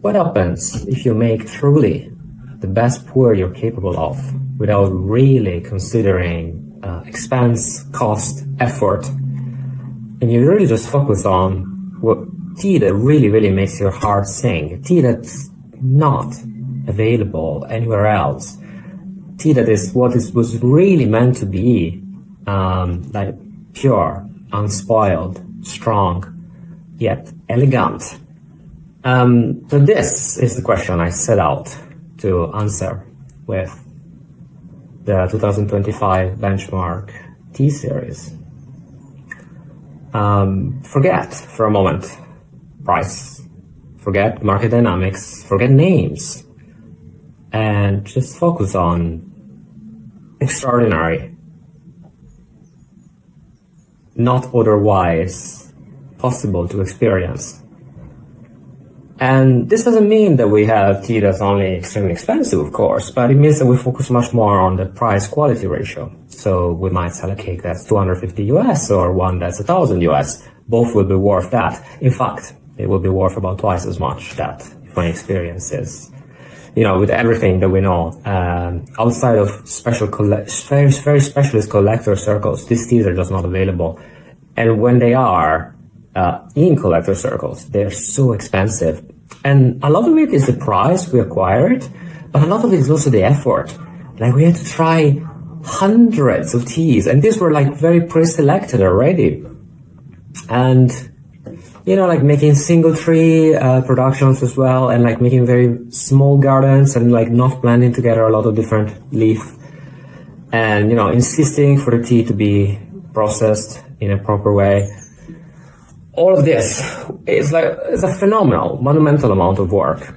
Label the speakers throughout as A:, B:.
A: what happens if you make truly the best puer you're capable of without really considering expense, cost, effort, and you really just focus on what tea that really, really makes your heart sing, tea that's not available anywhere else, tea that is what was really meant to be, like pure, unspoiled, strong, yet elegant. So this is the question I set out to answer with the 2025 benchmark tea series. Forget for a moment price, forget market dynamics, forget names, and just focus on extraordinary, not otherwise possible to experience. And this doesn't mean that we have tea that's only extremely expensive, of course, but it means that we focus much more on the price-quality ratio. So we might sell a cake that's 250 US or one that's 1,000 US. Both will be worth that. In fact, it will be worth about twice as much, that, if my experience is, with everything that we know, outside of very, very specialist collector circles, these teas are just not available. And when they are, in collector circles, they're so expensive. And a lot of it is the price we acquire it, but a lot of it is also the effort. Like, we had to try hundreds of teas, and these were like very pre-selected already. And, like making single tree productions as well, and like making very small gardens and like not blending together a lot of different leaf. And, insisting for the tea to be processed in a proper way. All of this is a phenomenal, monumental amount of work.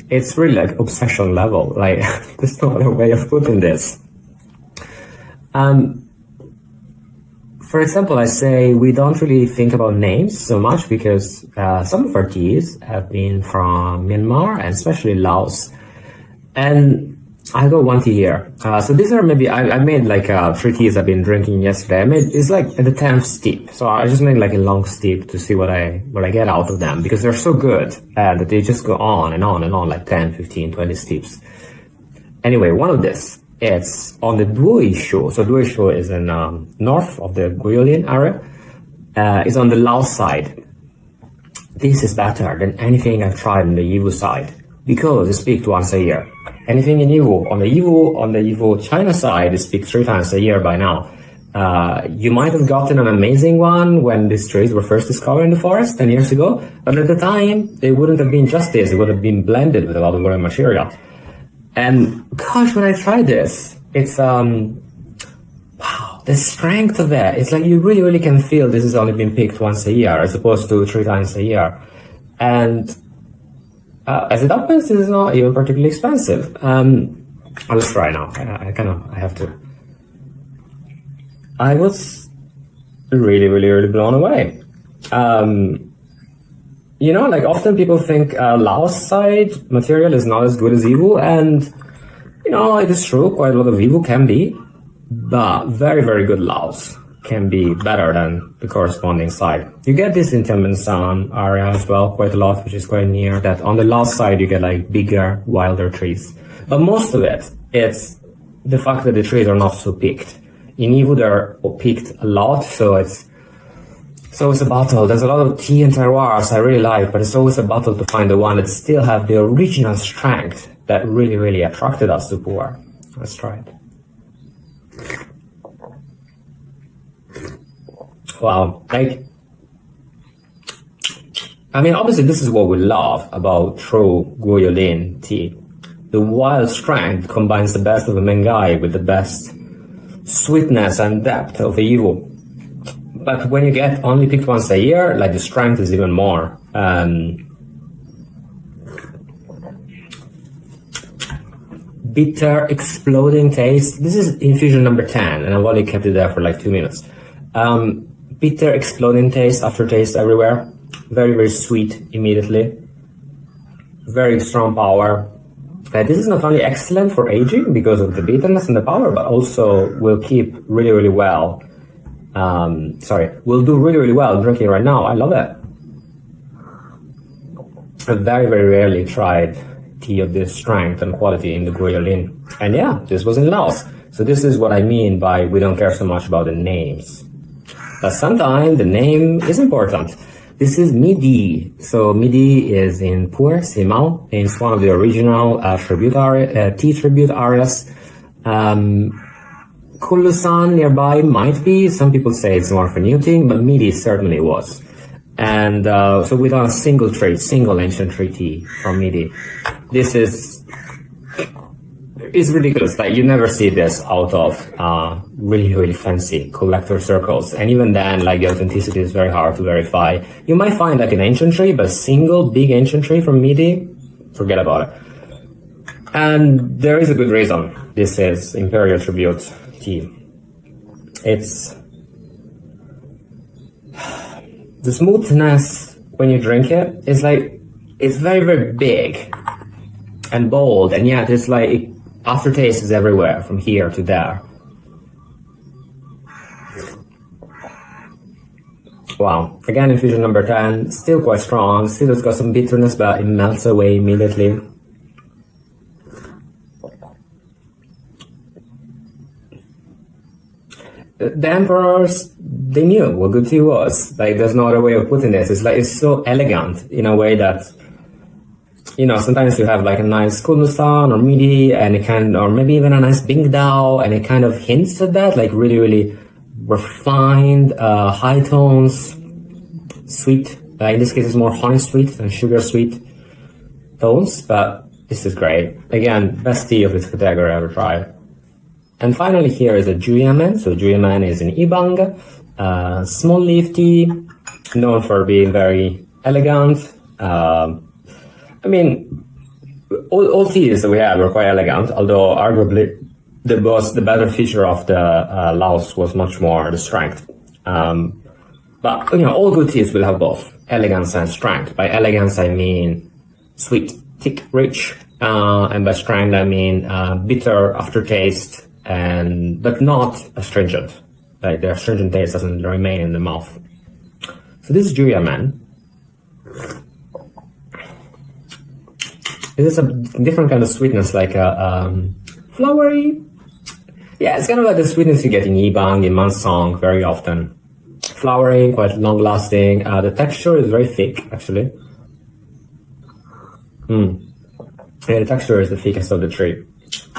A: It's really like obsession level. Like, there's no other way of putting this. For example, I say we don't really think about names so much because some of our teas have been from Myanmar and especially Laos. And I got one tea here. So these are maybe, I made like 3 teas I've been drinking yesterday. It's like at the 10th steep. So I just made like a long steep to see what I get out of them, because they're so good that they just go on and on and on, like 10, 15, 20 steeps. Anyway, one of this, it's on the Puerh. So Puerh is in north of the Guilin area. It's on the Laos side. This is better than anything I've tried on the Yivu side, because it's picked once a year. Anything in Yivu, on the Yivu China side, is picked 3 times a year by now. You might have gotten an amazing one when these trees were first discovered in the forest 10 years ago, but at the time, they wouldn't have been just this. It would have been blended with a lot of other material. And gosh, when I tried this, it's, wow, the strength of it. It's like you really, really can feel this has only been picked once a year as opposed to 3 times a year. And as it happens, this is not even particularly expensive. Let's try now. I have to. I was really, really, really blown away. Like often people think Laos side material is not as good as Yivu, and it is true, quite a lot of Yivu can be, but very, very good Laos can be better than the corresponding side. You get this in Tianmensan area as well, quite a lot, which is quite near that. On the Laos side, you get like bigger, wilder trees. But most of it, it's the fact that the trees are not so picked. In Yivu, they're picked a lot, so it's a battle. There's a lot of tea and terroirs I really like, but it's always a battle to find the one that still have the original strength that really, really attracted us to Puerh. Let's try it. Wow. Obviously this is what we love about true Guilin tea. The wild strength combines the best of a Mengai with the best sweetness and depth of a Yivu. But when you get only picked once a year, like the strength is even more. Bitter, exploding taste. This is infusion number 10, and I've only kept it there for like 2 minutes. Bitter, exploding taste, aftertaste everywhere. Very, very sweet immediately. Very strong power. This is not only excellent for aging because of the bitterness and the power, but also will keep really, really well. Will do really, really well drinking right now. I love it. I've very, very rarely tried tea of this strength and quality in the Guayolin. And yeah, this was in Laos. So this is what I mean by we don't care so much about the names. But sometimes the name is important. This is Midi. So Midi is in Puerh, Simao. It's one of the original tea tribute areas. Kulusan nearby might be. Some people say it's more for Newting, but Midi certainly was. And so we done a single ancient treaty from Midi. This is ridiculous. Like, you never see this out of really, really fancy collector circles. And even then, like, the authenticity is very hard to verify. You might find like an ancient tree, but single big ancient tree from Midi, forget about it. And there is a good reason. This is Imperial Tribute tea. It's the smoothness when you drink it is like, it's very, very big and bold, and yet it's like aftertaste is everywhere from here to there. Wow. Again, infusion number 10, still quite strong, still it's got some bitterness, but it melts away immediately. The emperors, they knew what good tea was. Like, there's no other way of putting this. It's like, it's so elegant in a way that, you know, sometimes you have like a nice Kurdistan or Midi, and it can, or maybe even a nice Bingdao, and it kind of hints at that, like really, really refined, high tones, sweet. In this case, it's more honey sweet than sugar sweet tones, but this is great. Again, best tea of its category I ever tried. And finally, here is a Juyamen. So Juyamen is in Ibang, small leaf tea, known for being very elegant. I mean, all teas that we have are quite elegant, although arguably the better feature of the Laos was much more the strength. But, you know, all good teas will have both elegance and strength. By elegance, I mean sweet, thick, rich, and by strength, I mean bitter aftertaste, but not astringent. Like, the astringent taste doesn't remain in the mouth. So this is Juyamen. This is a different kind of sweetness, like a flowery. Yeah, it's kind of like the sweetness you get in Yibang, in Mansong, very often. Flowery, quite long-lasting. The texture is very thick, actually. Yeah, the texture is the thickest of the three.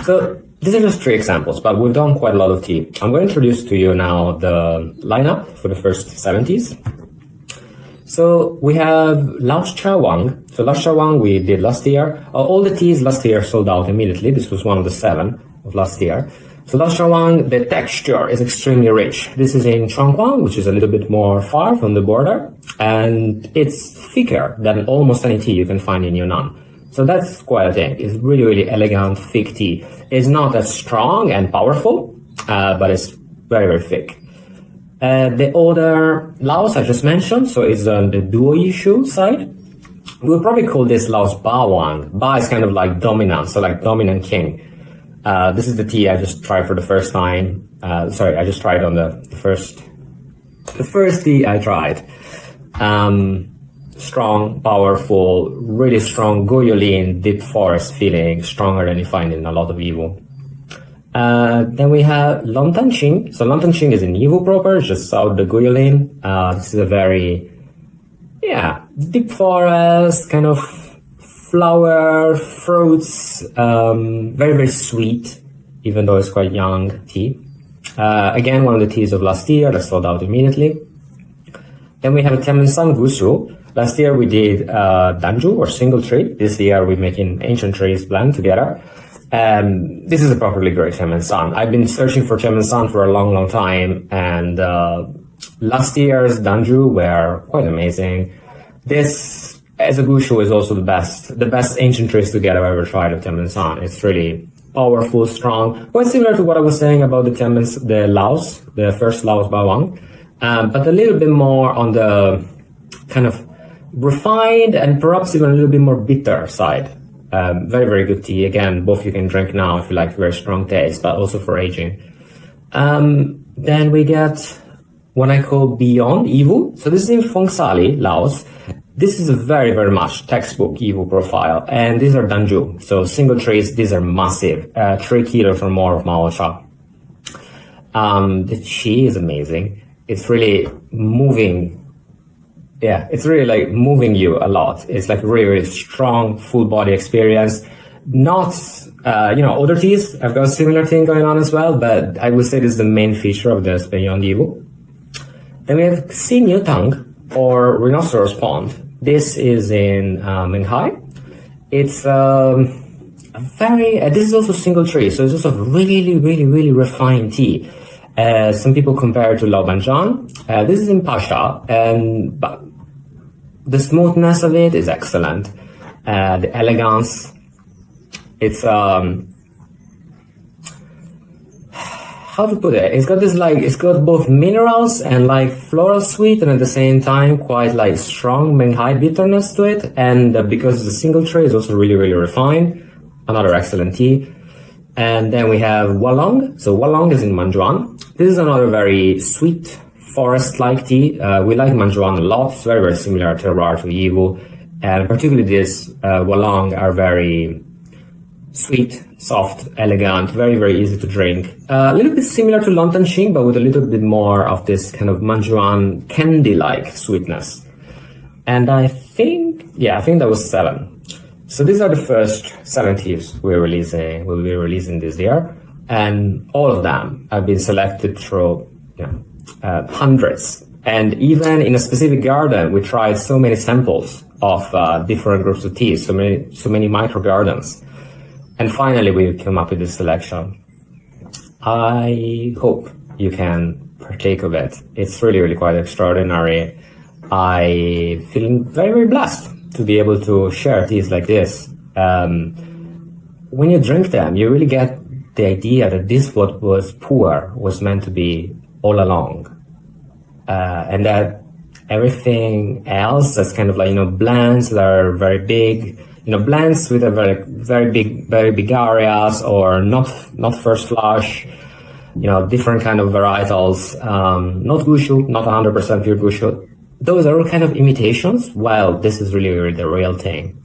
A: So these are just 3 examples, but we've done quite a lot of tea. I'm going to introduce to you now the lineup for the first 70s. So we have Laos Cha Wang. So Laos Cha Wang we did last year. All the teas last year sold out immediately. This was one of the 7 of last year. So Laos Cha Wang, the texture is extremely rich. This is in Chongquan, which is a little bit more far from the border, and it's thicker than almost any tea you can find in Yunnan. So that's quite a thing. It's really, really elegant, thick tea. It's not as strong and powerful, but it's very, very thick. The other Laos I just mentioned, so it's on the duo issue side. We'll probably call this Laos Ba Wang. Ba is kind of like dominant, so like dominant king. This is the tea I just tried for the first time. I just tried on the first tea I tried. Strong, powerful, really strong Goyolin, deep forest feeling, stronger than you find in a lot of Yivu. Then we have Lontanching. So Lontanching is in Yivu proper, just south of the Goyolin. This is a very, deep forest, kind of flower, fruits, very, very sweet, even though it's quite young tea. Again, one of the teas of last year that sold out immediately. Then we have a Temensang Gusu. Last year we did Danju, or single tree. This year we're making ancient trees blend together. This is a properly great Temensang. I've been searching for Temensang for a long, long time, and last year's Danju were quite amazing. This, as a Gushu, is also the best ancient trees together I've ever tried of Temensang. It's really powerful, strong, quite similar to what I was saying about the Laos, the first Laos Bawang, but a little bit more on the kind of refined and perhaps even a little bit more bitter side. Very, very good tea. Again, both you can drink now if you like very strong taste, but also for aging. Then we get what I call Beyond Yivu. So this is in Phongsali, Laos. This is a very, very much textbook Yivu profile. And these are Danju. So single trees, these are massive, 3 kilos or more of Maosha. The chi is amazing. It's really moving. Yeah, it's really like moving you a lot. It's like really, really strong, full body experience. Not, other teas have got a similar thing going on as well, but I would say this is the main feature of the Espanyol Yivu. Then we have Xinyu Tang, or Rhinoceros Pond. This is in Menghai. It's this is also single tree, so it's also really, really, really refined tea. Some people compare it to Lao Banjian. This is in Pasha, but the smoothness of it is excellent. The elegance, it's how to put it? It's got this it's got both minerals and floral sweet, and at the same time quite strong Menghai bitterness to it. And because the single tray is also really, really refined, another excellent tea. And then we have Walong. So Walong is in Manjuan. This is another very sweet forest-like tea. We like Manjuan a lot. It's very, very similar terroir to Yivu. And particularly this Walong are very sweet, soft, elegant, very, very easy to drink. A little bit similar to Lontan Ching, but with a little bit more of this kind of Manjuan candy-like sweetness. And I think that was 7. So these are the first 7 teas we'll be releasing this year. And all of them have been selected through hundreds. And even in a specific garden, we tried so many samples of different groups of teas, so many micro gardens. And finally, we came up with this selection. I hope you can partake of it. It's really, really quite extraordinary. I feel very, very blessed to be able to share teas like this. When you drink them, you really get the idea that this what was Puerh was meant to be all along. And that everything else that's kind of blends that are very big, blends with a very, very big areas, or not first flush, different kind of varietals, not gushu, not 100% pure gushu. Those are all kind of imitations, while this is really, really the real thing.